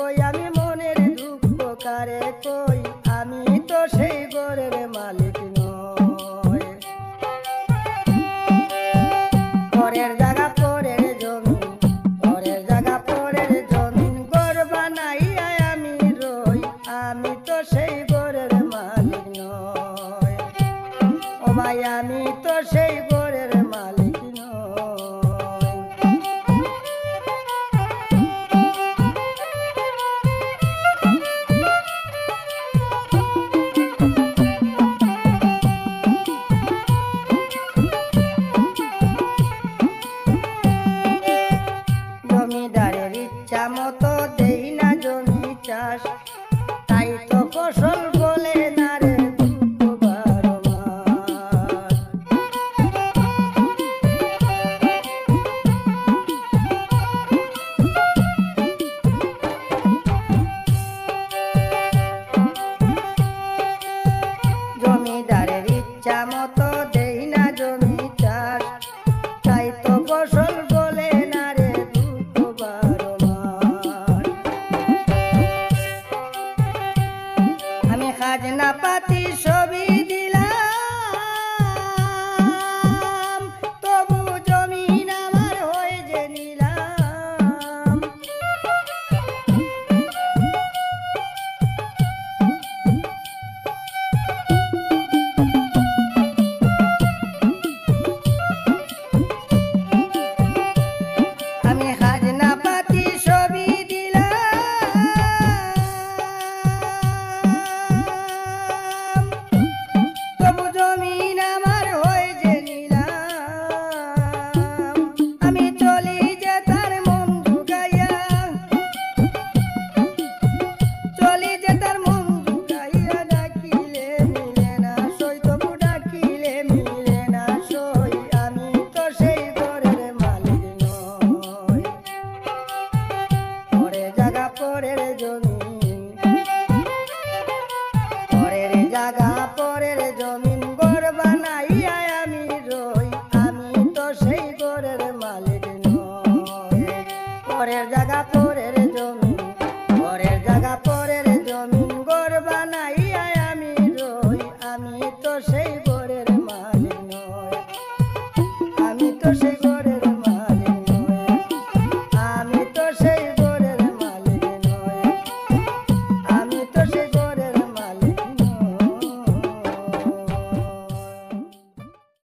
কই আমি মনের দুঃখ কারে কই আমি তো সেই ঘরের মালিক নই পরের জায়গা পরের জমি পরের জায়গা পরের জমিন ঘর বানাইয়া আমি রই আমি তো সেই ঘরের মালিক নই ও ভাই আমি তো সেই ঘরের মালিক নই জমিদারের ইচ্ছা মতো দেই না জমি চাষ তাই তো ফসল বলে না রে বারো মাস জমিদারের ইচ্ছা মতো দেই না জমি চাষ তাই তো ফসল বলে না রে বারো মাস আমি খাজনা পাতি সবই দিলাম তবু জমিন আমার হয়ে যে নিলাম আমি খাজনা পাতি সবই দিলাম তবু জমিন আমার হয়ে যে নিলাম আমি চলি যে তার মন ঢুকাইয়া চলি যে তার মন ঢুকাইয়া ডাকিলে মিলে না সই তবু ডাকিলে মিলে না সই আমি তো সেই ঘরের মালিক নই পরের জায়গা পরের জমিন পরের জায়গা পরের জমিন ঘর বানাইয়া আমি রই আমি তো সেই ঘরের মালিক নই পরের জায়গা পরের জমিন পরের জায়গা পরের জমিন ঘর বানাইয়া আমি রই আমি তো সেই ঘরের মালিক নই আমি তো সেই